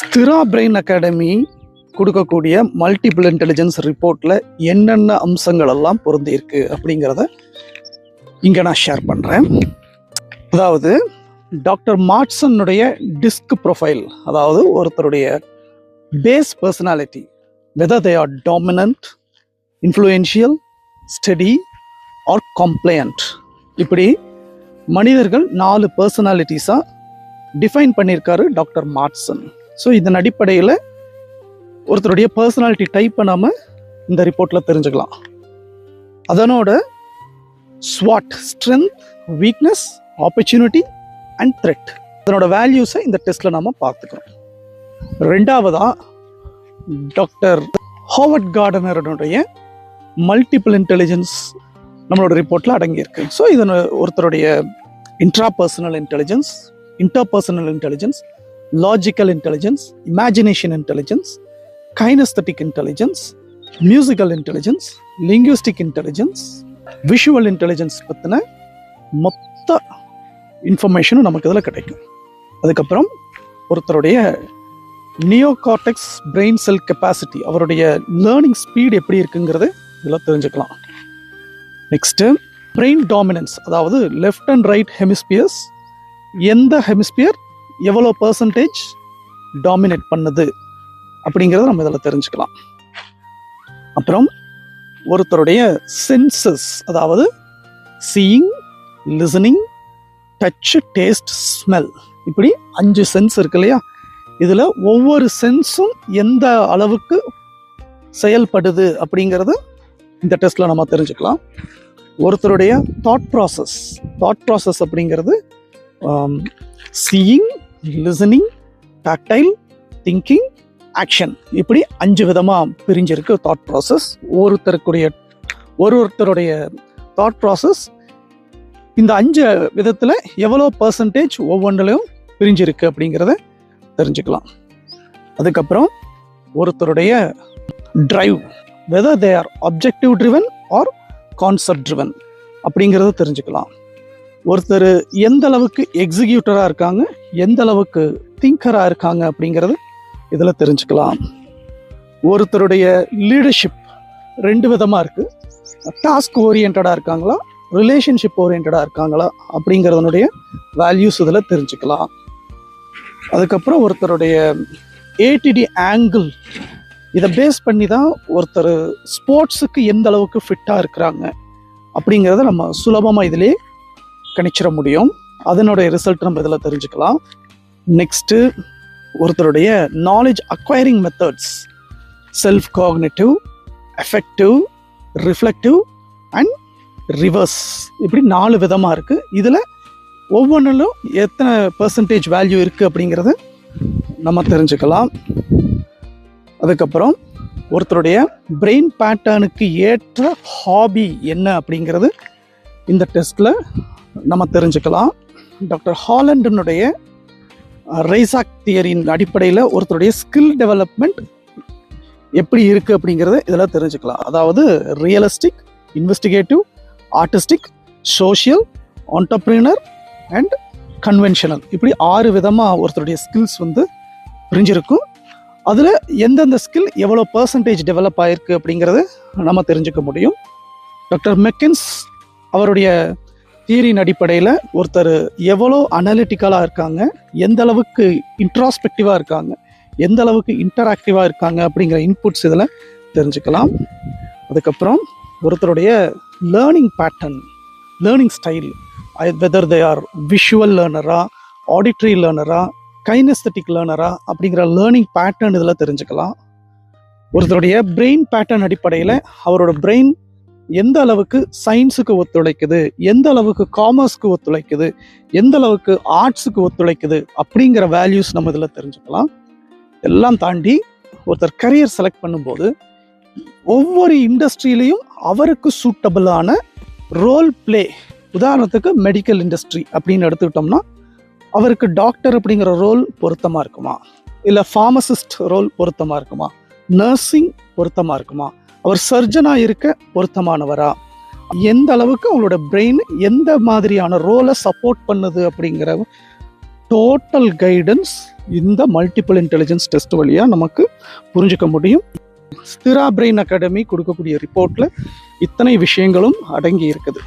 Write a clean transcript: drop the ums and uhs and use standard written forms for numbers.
ஸ்திரா brain academy கொடுக்கக்கூடிய multiple intelligence ரிப்போர்ட்டில் என்னென்ன அம்சங்கள் எல்லாம் பொருந்தி இருக்கு அப்படிங்கிறத இங்கே நான் ஷேர் பண்ணுறேன். அதாவது டாக்டர் மார்ட்சனுடைய டிஸ்க் ப்ரொஃபைல், அதாவது ஒருத்தருடைய base personality, whether they are dominant, influential, steady or compliant, இப்படி மனிதர்கள் 4 பர்சனாலிட்டிஸாக டிஃபைன் பண்ணியிருக்காரு டாக்டர் மார்ட்சன். ஸோ இதன் அடிப்படையில் ஒருத்தருடைய பர்சனாலிட்டி டைப்பை நாம் இந்த ரிப்போர்ட்டில் தெரிஞ்சுக்கலாம். அதனோட ஸ்வாட், strength, weakness, opportunity and threat, அதனோட வேல்யூஸை இந்த டெஸ்ட்டில் நாம் பார்த்துக்கிறோம். ரெண்டாவதாக டாக்டர் ஹாவர்ட் கார்டனருடைய மல்டிபிள் இன்டெலிஜென்ஸ் நம்மளோட ரிப்போர்ட்டில் அடங்கியிருக்கு. ஸோ இதன் ஒருத்தருடைய intrapersonal intelligence, interpersonal intelligence, logical intelligence, imagination intelligence, kinaesthetic intelligence, musical intelligence, linguistic intelligence, visual intelligence பற்றின மொத்த இன்ஃபர்மேஷனும் நமக்கு இதில் கிடைக்கும். அதுக்கப்புறம் ஒருத்தருடைய நியோகார்டெக்ஸ் பிரெயின் செல் கெப்பாசிட்டி, அவருடைய லேர்னிங் ஸ்பீட் எப்படி இருக்குங்கிறது இதில் தெரிஞ்சுக்கலாம். நெக்ஸ்ட்டு பிரெயின் டாமினன்ஸ், அதாவது லெஃப்ட் அண்ட் ரைட் ஹெமிஸ்பியர்ஸ், எந்த ஹெமிஸ்பியர் எவ்வளோ பர்சன்டேஜ் டாமினேட் பண்ணுது அப்படிங்கிறத நம்ம இதில் தெரிஞ்சுக்கலாம். அப்புறம் ஒருத்தருடைய சென்சஸ், அதாவது seeing, listening, touch, taste, smell, இப்படி 5 சென்ஸ் இருக்கு இல்லையா, இதில் ஒவ்வொரு சென்ஸும் எந்த அளவுக்கு செயல்படுது அப்படிங்கிறது இந்த டெஸ்ட்டில் நம்ம தெரிஞ்சுக்கலாம். ஒருத்தருடைய தாட் ப்ராசஸ் அப்படிங்கிறது seeing, listening, tactile, thinking, action, இப்படி 5 விதமாக பிரிஞ்சிருக்கு தாட் ப்ராசஸ். ஒருத்தருடைய தாட் ப்ராசஸ் இந்த 5 விதத்தில் எவ்வளோ பர்சன்டேஜ் ஒவ்வொன்றிலையும் பிரிஞ்சிருக்கு அப்படிங்கிறத தெரிஞ்சுக்கலாம். அதுக்கப்புறம் ஒருத்தருடைய drive, whether they are objective driven or concept driven அப்படிங்கிறத தெரிஞ்சுக்கலாம். ஒருத்தர் எந்த அளவுக்கு எக்ஸிக்யூட்டராக இருக்காங்க, எந்த அளவுக்கு திங்கராக இருக்காங்க அப்படிங்கிறது இதில் தெரிஞ்சுக்கலாம். ஒருத்தருடைய லீடர்ஷிப் 2 விதமாக இருக்குது. டாஸ்க் ஓரியன்டாக இருக்காங்களா, ரிலேஷன்ஷிப் ஓரியன்டாக இருக்காங்களா அப்படிங்கிறதனுடைய வேல்யூஸ் இதில் தெரிஞ்சுக்கலாம். அதுக்கப்புறம் ஒருத்தருடைய ஏடிடி ஆங்கிள், இதை பேஸ் பண்ணி தான் ஒருத்தர் ஸ்போர்ட்ஸுக்கு எந்த அளவுக்கு ஃபிட்டாக இருக்கிறாங்க அப்படிங்கிறத நம்ம சுலபமாக இதிலே கணிச்சிட முடியும். அதனுடைய ரிசல்ட் நம்ம இதில் தெரிஞ்சுக்கலாம். நெக்ஸ்ட்டு ஒருத்தருடைய knowledge acquiring methods, self cognitive, effective, reflective and reverse, இப்படி 4 விதமாக இருக்குது. இதில் ஒவ்வொன்றிலும் எத்தனை பர்சன்டேஜ் வேல்யூ இருக்குது அப்படிங்கிறது நம்ம தெரிஞ்சுக்கலாம். அதுக்கப்புறம் ஒருத்தருடைய பிரெயின் பேட்டர்னுக்கு ஏற்ற ஹாபி என்ன அப்படிங்கிறது இந்த டெஸ்ட்டில் நம்ம தெரிஞ்சுக்கலாம். டாக்டர் ஹாலண்டனுடைய ரைசாக் தியரியின் அடிப்படையில் ஒருத்தருடைய ஸ்கில் டெவலப்மெண்ட் எப்படி இருக்குது அப்படிங்கிறத இதில் தெரிஞ்சுக்கலாம். அதாவது realistic, investigative, artistic, social, entrepreneur and conventional, இப்படி 6 விதமாக ஒருத்தருடைய ஸ்கில்ஸ் பிரிஞ்சிருக்கும். அதில் எந்தெந்த ஸ்கில் எவ்வளோ பர்சன்டேஜ் டெவலப் ஆகிருக்கு அப்படிங்கிறத நம்ம தெரிஞ்சுக்க முடியும். டாக்டர் மெக்கின்ஸ் அவருடைய தியரியின் அடிப்படையில் ஒருத்தர் எவ்வளோ அனலிட்டிக்கலாக இருக்காங்க, எந்த அளவுக்கு இன்ட்ராஸ்பெக்டிவாக இருக்காங்க, எந்த அளவுக்கு இன்டராக்டிவாக இருக்காங்க அப்படிங்கிற இன்புட்ஸ் இதில் தெரிஞ்சுக்கலாம். அதுக்கப்புறம் ஒருத்தருடைய learning pattern, learning style, whether they are visual லேர்னரா, ஆடிட்ரி லேர்னரா, கைனஸ்தட்டிக் லேர்னரா அப்படிங்கிற லேர்னிங் பேட்டர்ன் இதில் தெரிஞ்சுக்கலாம். ஒருத்தருடைய பிரெயின் பேட்டர்ன் அடிப்படையில் அவரோட பிரெயின் எந்த அளவுக்கு சயின்ஸுக்கு ஒத்துழைக்குது, எந்த அளவுக்கு காமர்ஸ்க்கு ஒத்துழைக்குது, எந்த அளவுக்கு ஆர்ட்ஸுக்கு ஒத்துழைக்குது அப்படிங்கிற வேல்யூஸ் நம்ம இதில் தெரிஞ்சுக்கலாம். எல்லாம் தாண்டி ஒருத்தர் கரியர் செலக்ட் பண்ணும்போது ஒவ்வொரு இண்டஸ்ட்ரியிலையும் அவருக்கு சூட்டபிளான ரோல் பிளே, உதாரணத்துக்கு மெடிக்கல் இண்டஸ்ட்ரி அப்படின்னு எடுத்துக்கிட்டோம்னா அவருக்கு டாக்டர் அப்படிங்கிற ரோல் பொருத்தமாக இருக்குமா, இல்லை ஃபார்மசிஸ்ட் ரோல் பொருத்தமாக இருக்குமா, நர்சிங் பொருத்தமாக இருக்குமா, அவர் சர்ஜனாக இருக்க பொருத்தமானவரா, எந்த அளவுக்கு அவங்களோட பிரெயின் எந்த மாதிரியான ரோலை சப்போர்ட் பண்ணுது அப்படிங்கிற டோட்டல் கைடன்ஸ் இந்த மல்டிபிள் இன்டெலிஜென்ஸ் டெஸ்ட் வழியாக நமக்கு புரிஞ்சுக்க முடியும். ஸ்திரா பிரெயின் அகாடமி கொடுக்கக்கூடிய ரிப்போர்ட்டில் இத்தனை விஷயங்களும் அடங்கி இருக்குது.